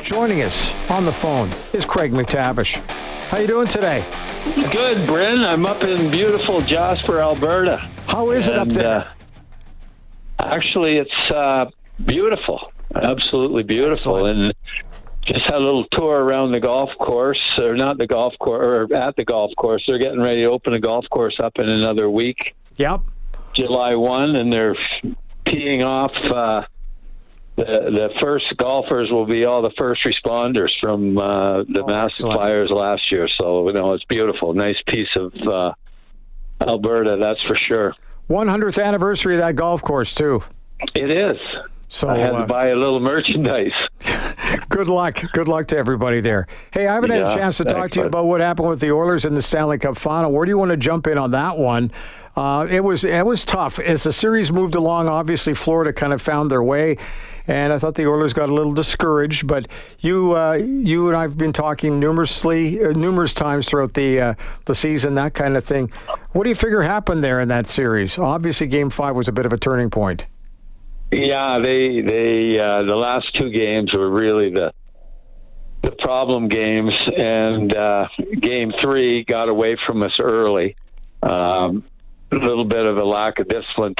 Joining us on the phone is Craig MacTavish. How you doing today? Good, Bryn. I'm up in beautiful Jasper, Alberta. How is it up there? Actually, it's beautiful. Absolutely beautiful. Excellent. And just had a little tour around the golf course, or not the golf course, or at the golf course. They're getting ready to open a golf course up in another week, Yep. July 1, and they're teeing off. The first golfers will be all the first responders from the massive excellent. fires last year. So, it's beautiful. Nice piece of Alberta, that's for sure. 100th anniversary of that golf course, too. It is. So I had to buy a little merchandise. Good luck. Good luck to everybody there. Hey, I haven't had a chance to talk to you about what happened with the Oilers in the Stanley Cup Final. Where do you want to jump in on that one? It was tough. As the series moved along, obviously Florida kind of found their way, and I thought the Oilers got a little discouraged. But you and I've been talking numerous times throughout the season, that kind of thing. What do you figure happened there in that series? Obviously, Game 5 was a bit of a turning point. Yeah, they the last two games were really the problem games, and Game 3 got away from us early. A little bit of a lack of discipline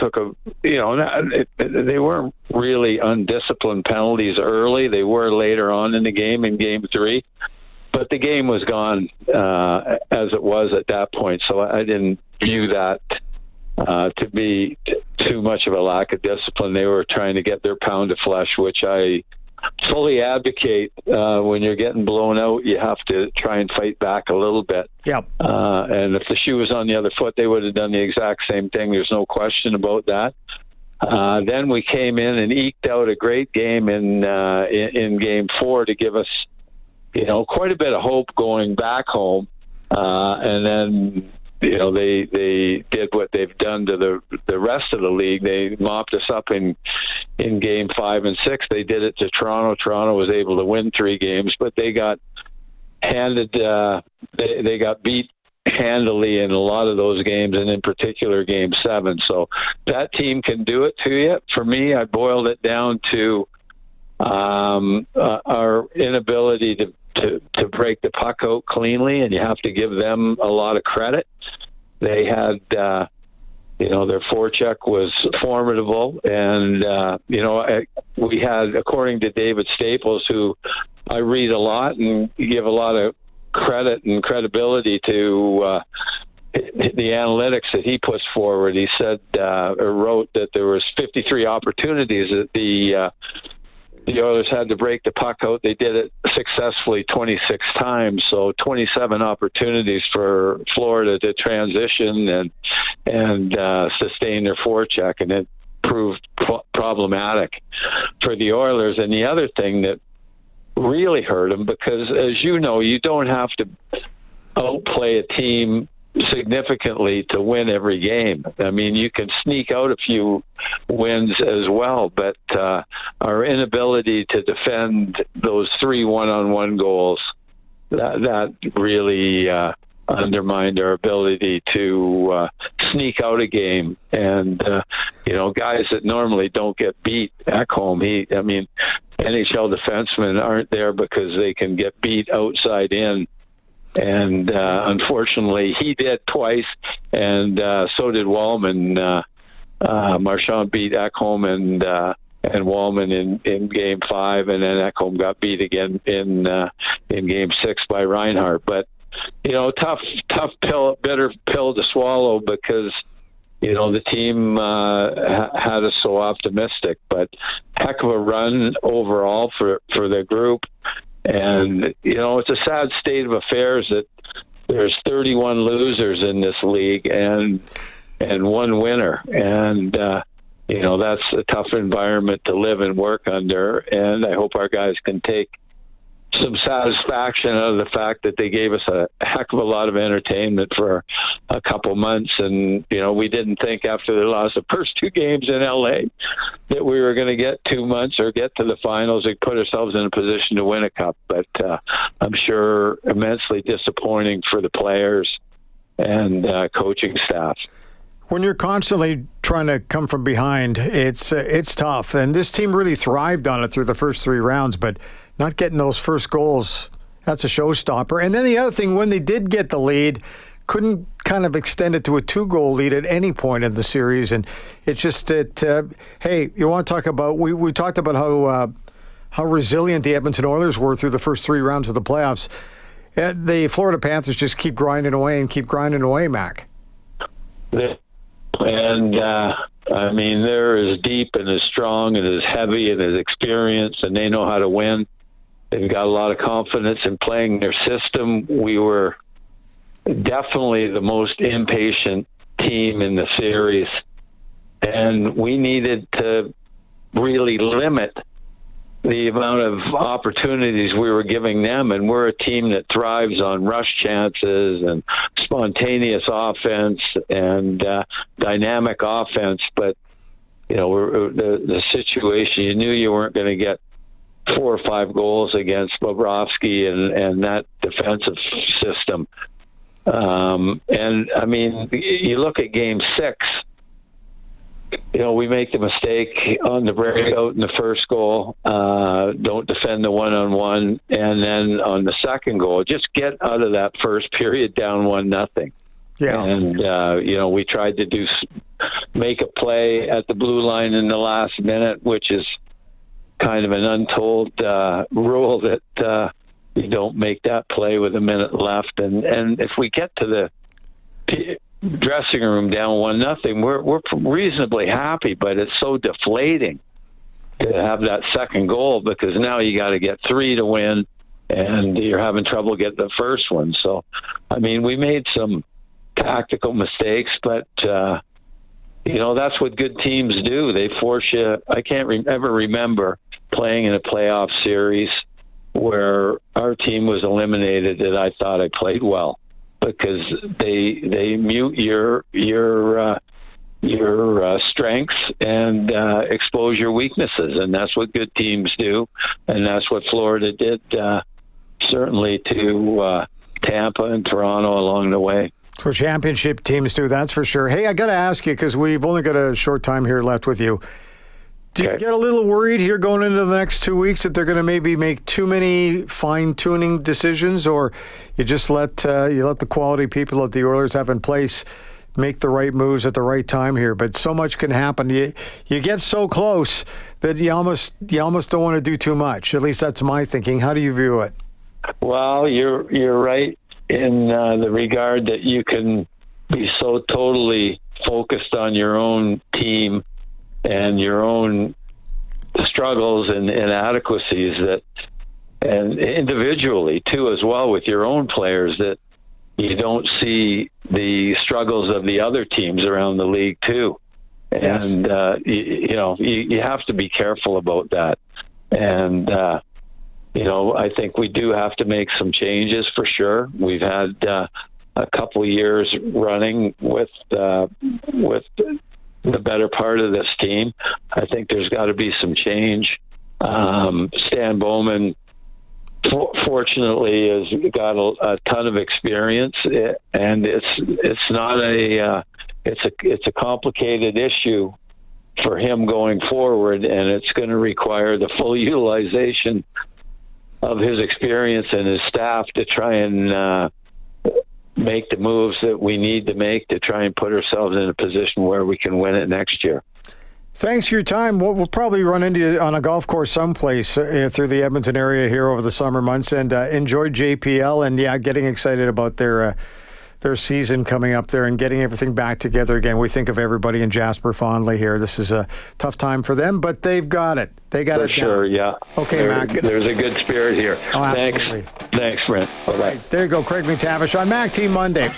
they weren't really undisciplined penalties early. They were later on in the game, in Game 3, but the game was gone as it was at that point. So I didn't view that to be too much of a lack of discipline. They were trying to get their pound of flesh, which I fully advocate. When you're getting blown out, you have to try and fight back a little bit. Yep. And if the shoe was on the other foot, they would have done the exact same thing. There's no question about that. Then we came in and eked out a great game in Game 4 to give us, quite a bit of hope going back home. And then, they did what they've done to the rest of the league. They mopped us up in Game 5 and 6. They did it to Toronto. Toronto was able to win 3 games, but they got handed. They got beat handily in a lot of those games, and in particular Game 7. So that team can do it to you. For me, I boiled it down to our inability to break the puck out cleanly, and you have to give them a lot of credit. They had, their forecheck was formidable, and we had, according to David Staples, who I read a lot and give a lot of credit and credibility to the analytics that he puts forward. He said or wrote that there was 53 opportunities that the Oilers had to break the puck out. They did it successfully 26 times, so 27 opportunities for Florida to transition and sustain their forecheck, and it proved problematic for the Oilers. And the other thing that really hurt them, because as you know, you don't have to outplay a team significantly to win every game. I mean, you can sneak out a few wins as well, but our inability to defend those 3 one-on-one goals, that really undermined our ability to sneak out a game. And guys that normally don't get beat back home, NHL defensemen aren't there because they can get beat outside in. And unfortunately, he did twice, and so did Wallman. Marchand beat Ekholm and Wallman in Game 5, and then Ekholm got beat again in Game 6 by Reinhart. But tough bitter pill to swallow, because the team had us so optimistic. But heck of a run overall for the group. And, it's a sad state of affairs that there's 31 losers in this league and 1 winner. And, that's a tough environment to live and work under. And I hope our guys can take some satisfaction out of the fact that they gave us a heck of a lot of entertainment for a couple months. And, we didn't think after they lost the first 2 games in LA that we were going to get 2 months or get to the finals and put ourselves in a position to win a cup. But I'm sure immensely disappointing for the players and coaching staff. When you're constantly trying to come from behind, it's tough. And this team really thrived on it through the first 3 rounds, but not getting those first goals, that's a showstopper. And then the other thing, when they did get the lead, couldn't kind of extend it to a 2-goal lead at any point in the series. And it's just that, hey, you want to talk about, we talked about how resilient the Edmonton Oilers were through the first 3 rounds of the playoffs. The Florida Panthers just keep grinding away, Mac. And, I mean, they're as deep and as strong and as heavy and as experienced, and they know how to win. They've got a lot of confidence in playing their system. We were definitely the most impatient team in the series, and we needed to really limit the amount of opportunities we were giving them. And we're a team that thrives on rush chances and spontaneous offense and dynamic offense. But, you know, the situation, you knew you weren't going to get 4 or 5 goals against Bobrovsky and that defensive system. And, I mean, you look at Game 6, you know, we make the mistake on the breakout in the first goal, don't defend the one-on-one, and then on the second goal, just get out of that first period down 1-0. Yeah. And, you know, we tried to make a play at the blue line in the last minute, which is kind of an untold rule that you don't make that play with a minute left. And if we get to the dressing room down 1-0, we're reasonably happy, but it's so deflating to have that second goal, because now you got to get 3 to win, and you're having trouble getting the first one. So, I mean, we made some tactical mistakes, but you know, that's what good teams do. They force you. I can't ever remember playing in a playoff series where our team was eliminated that I thought I played well, because they mute your strengths and expose your weaknesses, and that's what good teams do, and that's what Florida did, certainly to Tampa and Toronto along the way. That's what championship teams do, that's for sure. Hey, I got to ask you, because we've only got a short time here left with you. Do you get a little worried here going into the next 2 weeks that they're going to maybe make too many fine-tuning decisions, or you just let the quality people that the Oilers have in place make the right moves at the right time here? But so much can happen. You get so close that you almost don't want to do too much. At least that's my thinking. How do you view it? Well, you're right in the regard that you can be so totally focused on your own team and your own struggles and inadequacies, and individually too as well with your own players, that you don't see the struggles of the other teams around the league too. Yes. And you know, you have to be careful about that. And you know, I think we do have to make some changes for sure. We've had a couple of years running with the better part of this team. I think there's got to be some change. Stan Bowman, fortunately, has got a ton of experience, and it's not it's a complicated issue for him going forward, and it's going to require the full utilization of his experience and his staff to try and make the moves that we need to make to try and put ourselves in a position where we can win it next year. Thanks for your time. We'll probably run into you on a golf course someplace through the Edmonton area here over the summer months, and enjoy JPL, and getting excited about their season coming up there and getting everything back together again. We think of everybody in Jasper fondly here. This is a tough time for them, but they've got it. They got it down. Sure, yeah. Okay, Mac. There's a good spirit here. Oh, absolutely. Thanks, Brent. Bye-bye. Right, there you go, Craig MacTavish on Mac Team Monday.